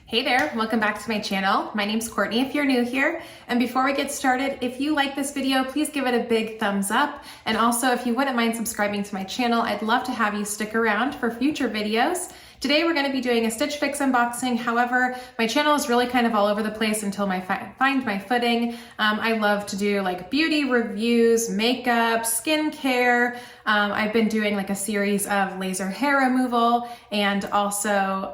Hey there, welcome back to my channel. My name's Courtney if you're new here. And before we get started, if you like this video, please give it a big thumbs up. And also, if you wouldn't mind subscribing to my channel, I'd love to have you stick around for future videos. Today we're going to be doing a Stitch Fix unboxing. However, my channel is really kind of all over the place until I find my footing. I love to do like beauty reviews, makeup, skincare. I've been doing like a series of laser hair removal and also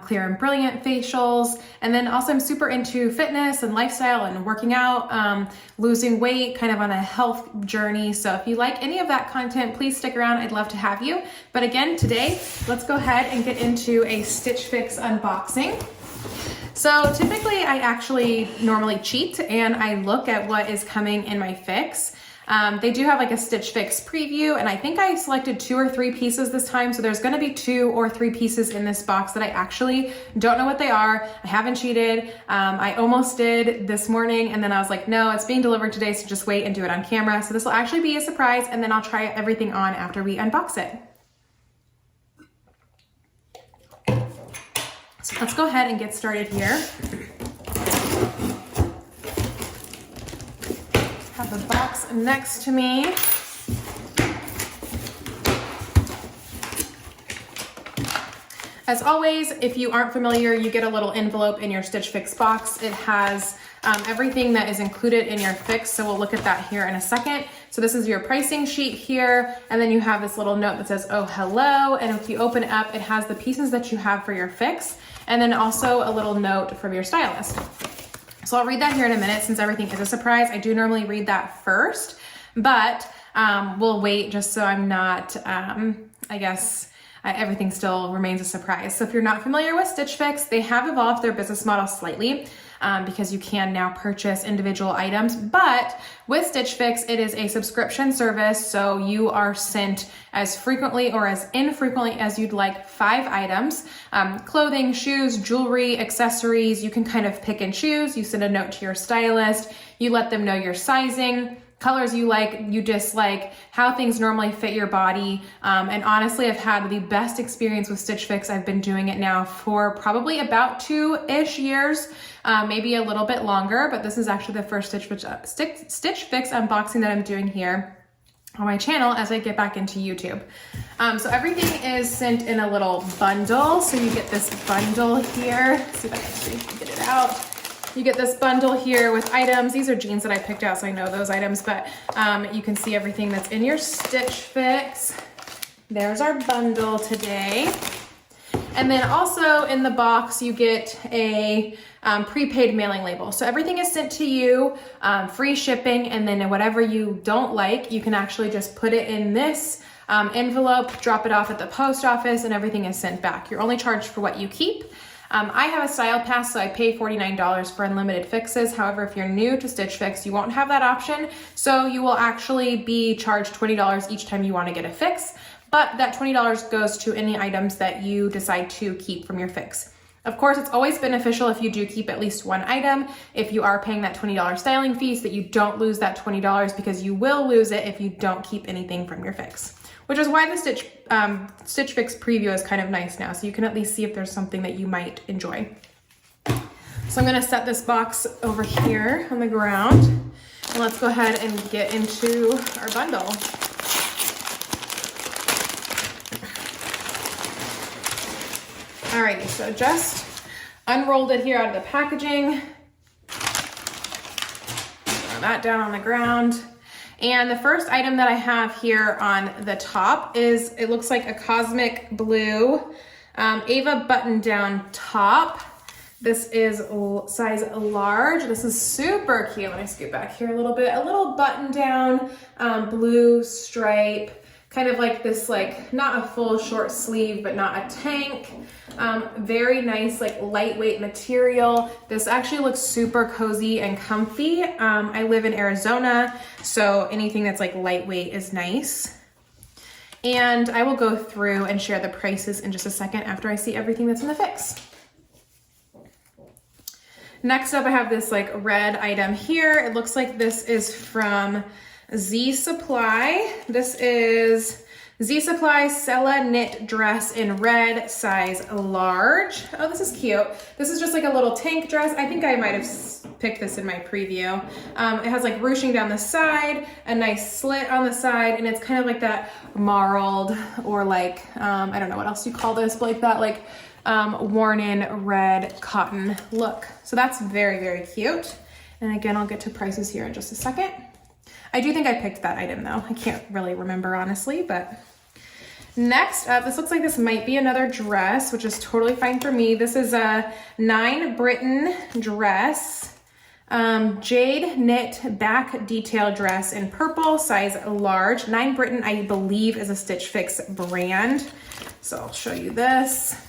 clear and brilliant facials. And then also I'm super into fitness and lifestyle and working out, losing weight, kind of on a health journey. So if you like any of that content, please stick around. I'd love to have you. But again, today, let's go ahead and get into a Stitch Fix unboxing. So typically I actually normally cheat and I look at what is coming in my fix. They do have like a Stitch Fix preview, and I think I selected 2 or 3 pieces this time. So there's gonna be 2 or 3 pieces in this box that I actually don't know what they are. I haven't cheated. I almost did this morning, and then I was like, no, it's being delivered today, so just wait and do it on camera. So this will actually be a surprise, and then I'll try everything on after we unbox it. So let's go ahead and get started here. Have the box next to me. As always, if you aren't familiar, you get a little envelope in your Stitch Fix box. It has everything that is included in your fix, so we'll look at that here in a second. So this is your pricing sheet here, and then you have this little note that says, oh, hello, and if you open it up, it has the pieces that you have for your fix, and then also a little note from your stylist. So I'll read that here in a minute since everything is a surprise. I do normally read that first, but we'll wait just so I'm not, everything still remains a surprise. So if you're not familiar with Stitch Fix, they have evolved their business model slightly because you can now purchase individual items. But with Stitch Fix, it is a subscription service. So you are sent as frequently or as infrequently as you'd like 5 items, clothing, shoes, jewelry, accessories. You can kind of pick and choose. You send a note to your stylist. You let them know your sizing, colors you like, you dislike, how things normally fit your body. And honestly, I've had the best experience with Stitch Fix. I've been doing it now for probably about 2-ish years, maybe a little bit longer, but this is actually the first Stitch Fix unboxing that I'm doing here on my channel as I get back into YouTube. So everything is sent in a little bundle. So you get this bundle here. Let's see if I can see if I can get it out. You get this bundle here with items. These are jeans that I picked out, so I know those items, but you can see everything that's in your Stitch Fix. There's our bundle today. And then also in the box, you get a prepaid mailing label. So everything is sent to you, free shipping, and then whatever you don't like, you can actually just put it in this envelope, drop it off at the post office, and everything is sent back. You're only charged for what you keep. I have a style pass, so I pay $49 for unlimited fixes. However, if you're new to Stitch Fix, you won't have that option. So you will actually be charged $20 each time you want to get a fix. But that $20 goes to any items that you decide to keep from your fix. Of course, it's always beneficial if you do keep at least 1 item. If you are paying that $20 styling fee, so that you don't lose that $20 because you will lose it if you don't keep anything from your fix. Which is why the Stitch Fix preview is kind of nice now, so you can at least see if there's something that you might enjoy. So I'm gonna set this box over here on the ground, and let's go ahead and get into our bundle. Alrighty, so just unrolled it here out of the packaging. Throw that down on the ground. And the first item that I have here on the top is, it looks like a cosmic blue Ava button-down top. This is size large. This is super cute. Let me scoot back here a little bit. A little button-down blue stripe, kind of like this, like not a full short sleeve, but not a tank. Very nice, like lightweight material. This actually looks super cozy and comfy. I live in Arizona, so anything that's like lightweight is nice. And I will go through and share the prices in just a second after I see everything that's in the fix. Next up, I have this like red item here. It looks like this is from Z Supply. This is Z Supply Cella knit dress in red, size large. Oh, this is cute. This is just like a little tank dress. I think I might have picked this in my preview. It has like ruching down the side, a nice slit on the side, and it's kind of like that marled or like, I don't know what else you call this, but like that like worn in red cotton look. So that's very, very cute. And again, I'll get to prices here in just a second. I do think I picked that item though. I can't really remember honestly, but next up, this looks like this might be another dress, which is totally fine for me. This is a 9 Britain dress, jade knit back detail dress in purple, size large. 9 Britain, I believe, is a Stitch Fix brand. So I'll show you this.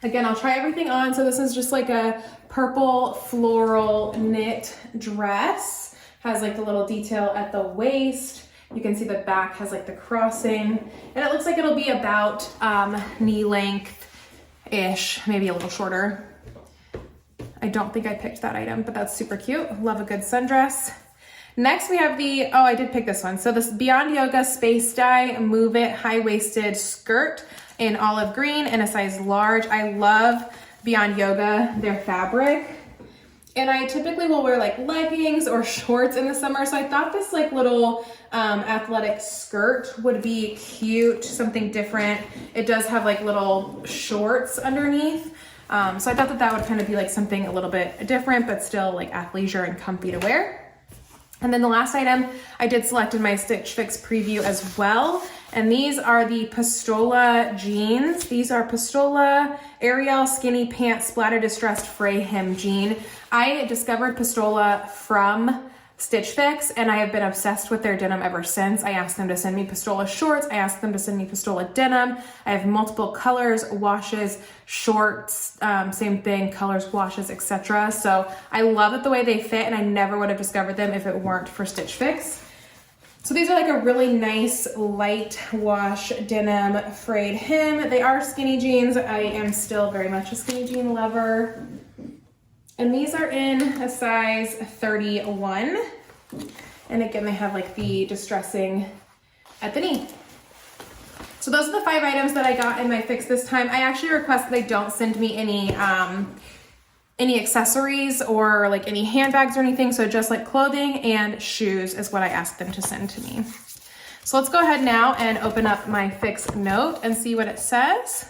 Again, I'll try everything on. So this is just like a purple floral knit dress. Has like the little detail at the waist. You can see the back has like the crossing, and it looks like it'll be about knee length-ish, maybe a little shorter. I don't think I picked that item, but that's super cute. Love a good sundress. Next we have the, oh, I did pick this one. So this Beyond Yoga Space Dye Move It high-waisted skirt in olive green in a size large. I love Beyond Yoga, their fabric. And I typically will wear like leggings or shorts in the summer. So I thought this like little athletic skirt would be cute, something different. It does have like little shorts underneath. So I thought that that would kind of be like something a little bit different, but still like athleisure and comfy to wear. And then the last item I did select in my Stitch Fix preview as well. And these are the Pistola jeans. These are Pistola Ariel Skinny Pants Splatter Distressed Fray Hem Jean. I discovered Pistola from Stitch Fix, and I have been obsessed with their denim ever since. I asked them to send me Pistola shorts. I asked them to send me Pistola denim. I have multiple colors, washes, shorts, same thing, colors, washes, etc. So I love it the way they fit, and I never would have discovered them if it weren't for Stitch Fix. So these are like a really nice light wash denim frayed hem. They are skinny jeans. I am still very much a skinny jean lover. And these are in a size 31. And again, they have like the distressing at the knee. So those are the 5 items that I got in my fix this time. I actually request that they don't send me any accessories or like any handbags or anything. So just like clothing and shoes is what I asked them to send to me. So let's go ahead now and open up my fix note and see what it says.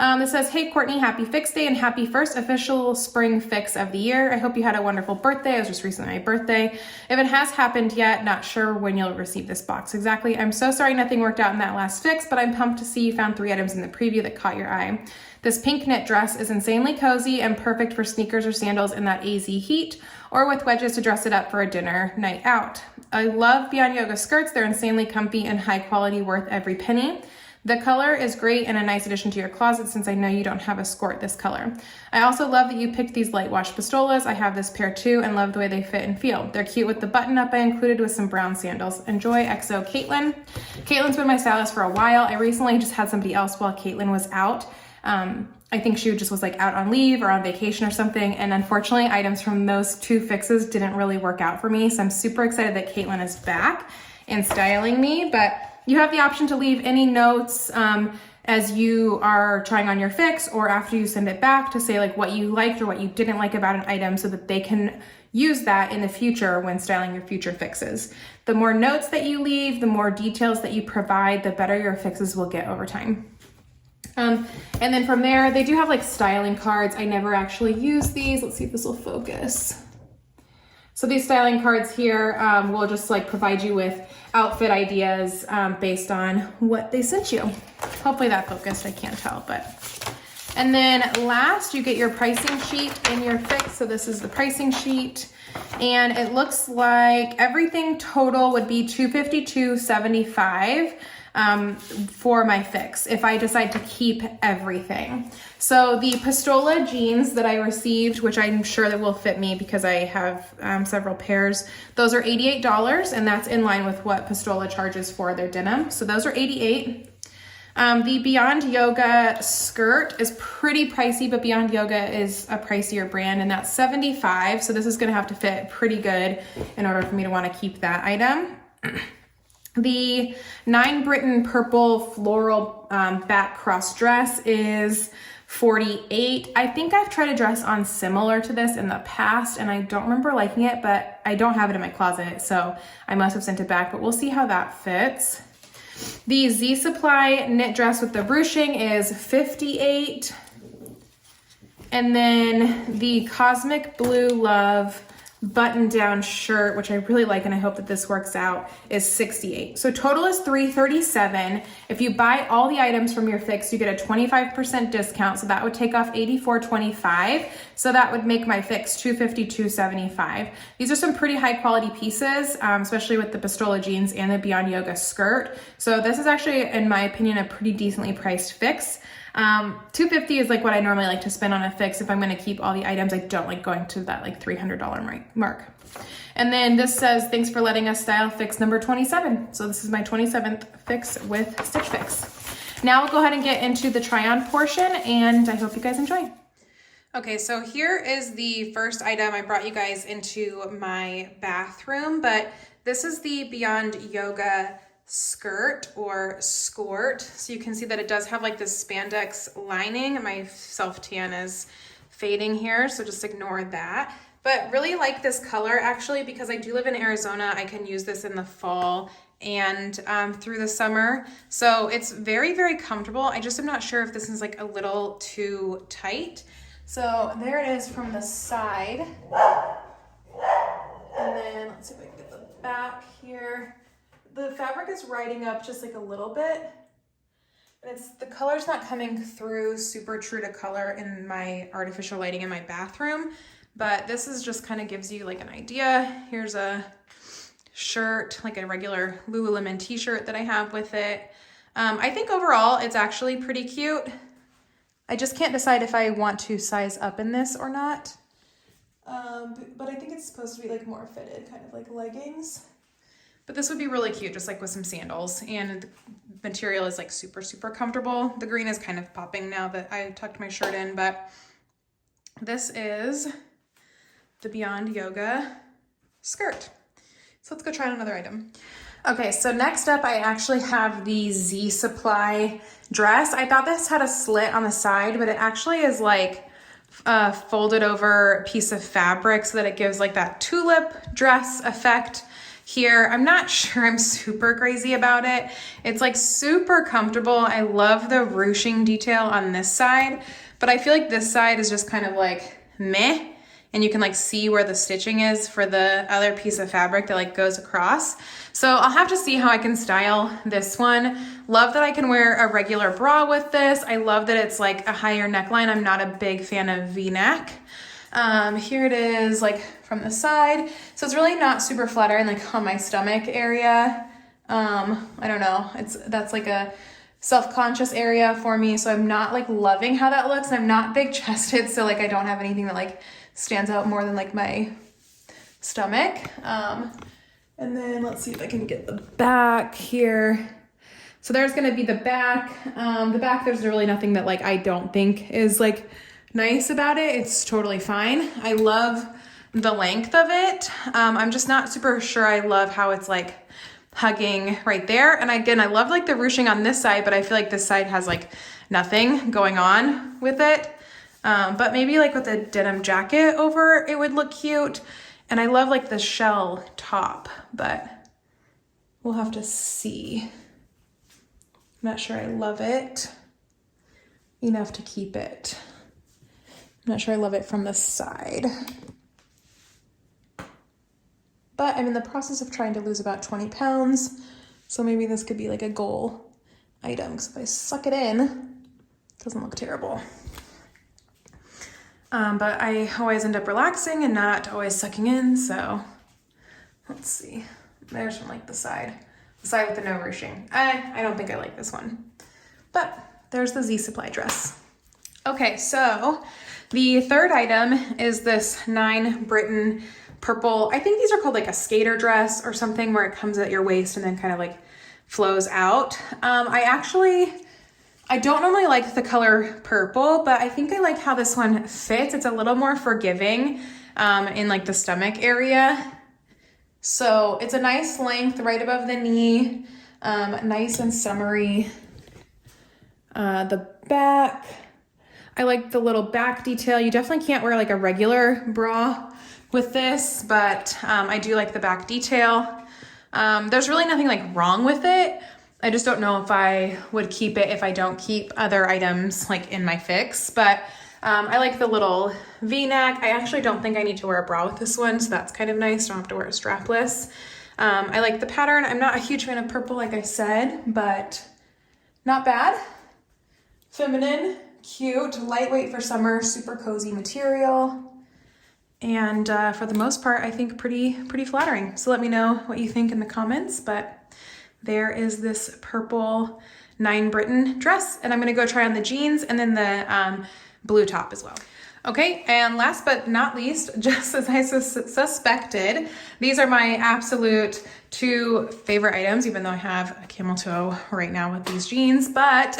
It says, hey Courtney, happy fix day and happy first official spring fix of the year. I hope you had a wonderful birthday. It was just recently my birthday. If it has happened yet, not sure when you'll receive this box exactly. I'm so sorry nothing worked out in that last fix, but I'm pumped to see you found 3 items in the preview that caught your eye. This pink knit dress is insanely cozy and perfect for sneakers or sandals in that AZ heat, or with wedges to dress it up for a dinner night out. I love Beyond Yoga skirts. They're insanely comfy and high quality, worth every penny. The color is great and a nice addition to your closet since I know you don't have a skirt this color. I also love that you picked these light wash pistolas. I have this pair too and love the way they fit and feel. They're cute with the button up I included with some brown sandals. Enjoy, XO Caitlin. Caitlin's been my stylist for a while. I recently just had somebody else while Caitlin was out. I think she just was like out on leave or on vacation or something. And unfortunately, items from those 2 fixes didn't really work out for me. So I'm super excited that Caitlin is back and styling me. But you have the option to leave any notes as you are trying on your fix or after you send it back to say like what you liked or what you didn't like about an item so that they can use that in the future when styling your future fixes. The more notes that you leave, the more details that you provide, the better your fixes will get over time. And then from there, they do have like styling cards. I never actually use these. Let's see if this will focus. So these styling cards here will just like provide you with outfit ideas based on what they sent you. Hopefully that focused, I can't tell, but. And then last, you get your pricing sheet in your fix. So this is the pricing sheet. And it looks like everything total would be $252.75 for my fix if I decide to keep everything. So the Pistola jeans that I received, which I'm sure that will fit me because I have several pairs, those are $88, and that's in line with what Pistola charges for their denim. So those are $88. The Beyond Yoga skirt is pretty pricey, but Beyond Yoga is a pricier brand, and that's $75. So this is gonna have to fit pretty good in order for me to wanna keep that item. The 9 Britain purple floral back cross dress is $48. I think I've tried a dress on similar to this in the past and I don't remember liking it, but I don't have it in my closet, so I must have sent it back, but we'll see how that fits. The Z Supply knit dress with the ruching is $58. And then the Cosmic Blue Love button-down shirt, which I really like and I hope that this works out, is $68. So total is $337. If you buy all the items from your Fix, you get a 25% discount, so that would take off $84.25. So that would make my Fix $250, $275. These are some pretty high quality pieces, especially with the Pistola jeans and the Beyond Yoga skirt. So this is actually, in my opinion, a pretty decently priced Fix. $250 is like what I normally like to spend on a Fix if I'm going to keep all the items. I don't like going to that like $300 mark. And then this says, thanks for letting us style Fix number 27. So this is my 27th Fix with Stitch Fix. Now we'll go ahead and get into the try on portion and I hope you guys enjoy. Okay, so here is the first item. I brought you guys into my bathroom, but this is the Beyond Yoga skirt or skort. So you can see that it does have like this spandex lining. My self tan is fading here, so just ignore that. But really like this color actually, because I do live in Arizona. I can use this in the fall and through the summer. So it's very, very comfortable. I just am not sure if this is like a little too tight. So there it is from the side. And then let's see if I can get the back here. The fabric is riding up just like a little bit. And the color's not coming through super true to color in my artificial lighting in my bathroom. But this is just kind of gives you like an idea. Here's a shirt, like a regular Lululemon t-shirt that I have with it. I think overall it's actually pretty cute. I just can't decide if I want to size up in this or not. But I think it's supposed to be like more fitted, kind of like leggings. But this would be really cute, just like with some sandals. And the material is like super, super comfortable. The green is kind of popping now that I tucked my shirt in, but this is the Beyond Yoga skirt. So let's go try on another item. Okay, so next up I actually have the Z Supply dress. I thought this had a slit on the side, but it actually is like a folded over piece of fabric so that it gives like that tulip dress effect here. I'm not sure I'm super crazy about it. It's like super comfortable. I love the ruching detail on this side, but I feel like this side is just kind of like meh. And you can like see where the stitching is for the other piece of fabric that like goes across. So I'll have to see how I can style this one. Love that I can wear a regular bra with this. I love that it's like a higher neckline. I'm not a big fan of V-neck. Here it is like from the side. So it's really not super flattering like on my stomach area. I don't know. That's like a self-conscious area for me. So I'm not like loving how that looks. And I'm not big chested. So like I don't have anything that like stands out more than like my stomach. And then let's see if I can get the back here. So there's going to be the back. The back, there's really nothing that like I don't think is like nice about it. It's totally fine. I love the length of it. I'm just not super sure I love how it's like hugging right there. And again, I love like the ruching on this side, but I feel like this side has like nothing going on with it. But maybe like with a denim jacket over, it would look cute. And I love like the shell top, but we'll have to see. I'm not sure I love it enough to keep it. I'm not sure I love it from the side. But I'm in the process of trying to lose about 20 pounds. So maybe this could be like a goal item. Because if I suck it in, it doesn't look terrible. But I always end up relaxing and not always sucking in. So let's see. There's from like the side with the no ruching. I don't think I like this one. But there's the Z Supply dress. Okay, so the third item is this 9 Britain purple. I think these are called like a skater dress or something where it comes at your waist and then kind of like flows out. I don't normally like the color purple, but I think I like how this one fits. It's a little more forgiving in like the stomach area. So it's a nice length right above the knee, nice and summery. The back, I like the little back detail. You definitely can't wear like a regular bra with this, but I do like the back detail. There's really nothing like wrong with it. I just don't know if I would keep it if I don't keep other items like in my fix, but I like the little V-neck. I actually don't think I need to wear a bra with this one, so that's kind of nice. Don't have to wear it strapless. I like the pattern. I'm not a huge fan of purple, like I said, but not bad. Feminine, cute, lightweight for summer, super cozy material. And for the most part, I think pretty flattering. So let me know what you think in the comments, but there is this purple 9 Britain dress, and I'm gonna go try on the jeans and then the blue top as well. Okay, and last but not least, just as I suspected, these are my absolute 2 favorite items, even though I have a camel toe right now with these jeans, but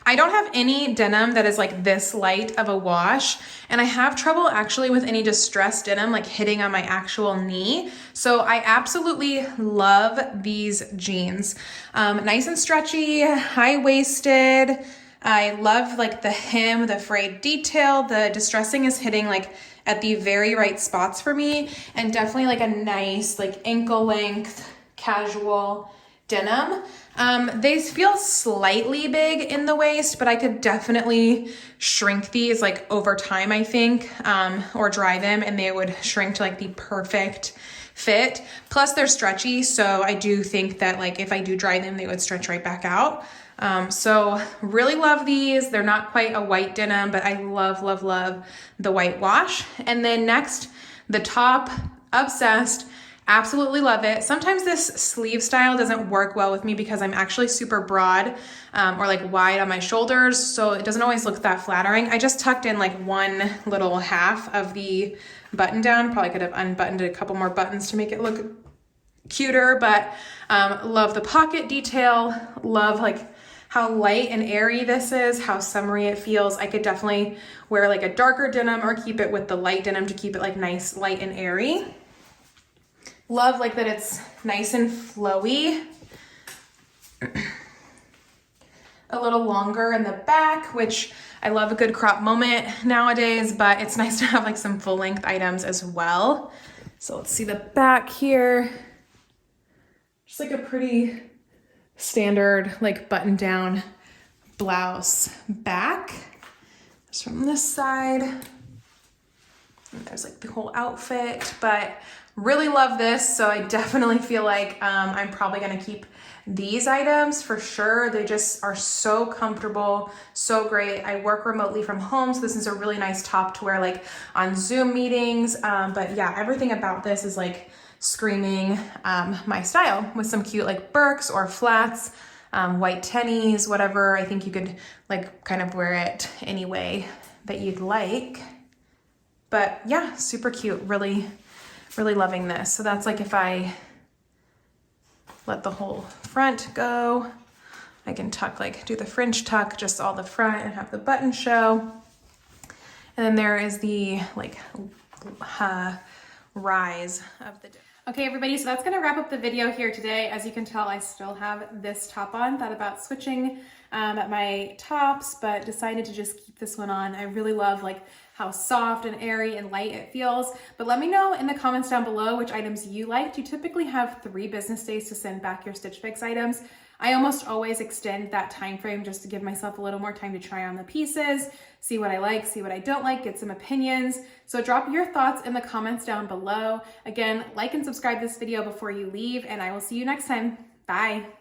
I don't have any denim that is like this light of a wash, and I have trouble actually with any distressed denim like hitting on my actual knee. So I absolutely love these jeans. Nice and stretchy, high-waisted. I love like the hem, the frayed detail. The distressing is hitting like at the very right spots for me, and definitely like a nice like ankle length casual denim. They feel slightly big in the waist, but I could definitely shrink these like over time, I think, or dry them, and they would shrink to like the perfect fit. Plus they're stretchy, so I do think that like if I do dry them, they would stretch right back out. So really love these. They're not quite a white denim, but I love the white wash. And then next, the top, obsessed. Absolutely love it. Sometimes this sleeve style doesn't work well with me because I'm actually super broad or like wide on my shoulders, so it doesn't always look that flattering. I just tucked in like one little half of the button down. Probably could have unbuttoned a couple more buttons to make it look cuter, but love the pocket detail. Love like how light and airy this is, how summery it feels. I could definitely wear like a darker denim or keep it with the light denim to keep it like nice, light and airy. Love like that it's nice and flowy. A little longer in the back, which I love a good crop moment nowadays, but it's nice to have like some full length items as well. So let's see the back here. Just like a pretty standard like button down blouse back. Just from this side. And there's like the whole outfit, but really love this. So I definitely feel like I'm probably gonna keep these items for sure. They just are so comfortable, so great. I work remotely from home, so this is a really nice top to wear like on Zoom meetings. But yeah, everything about this is like screaming my style with some cute like Birks or flats, white tennies, whatever. I think you could like kind of wear it any way that you'd like. But yeah, super cute, really loving this. So that's like if I let the whole front go, I can tuck, like do the French tuck, just all the front and have the button show. And then there is the like rise of the dip. Okay, everybody, so that's gonna wrap up the video here today. As you can tell, I still have this top on. Thought about switching my tops, but decided to just keep this one on. I really love like how soft and airy and light it feels. But let me know in the comments down below which items you liked. You typically have 3 business days to send back your Stitch Fix items. I almost always extend that time frame just to give myself a little more time to try on the pieces, see what I like, see what I don't like, get some opinions. So drop your thoughts in the comments down below. Again, like and subscribe this video before you leave, and I will see you next time. Bye.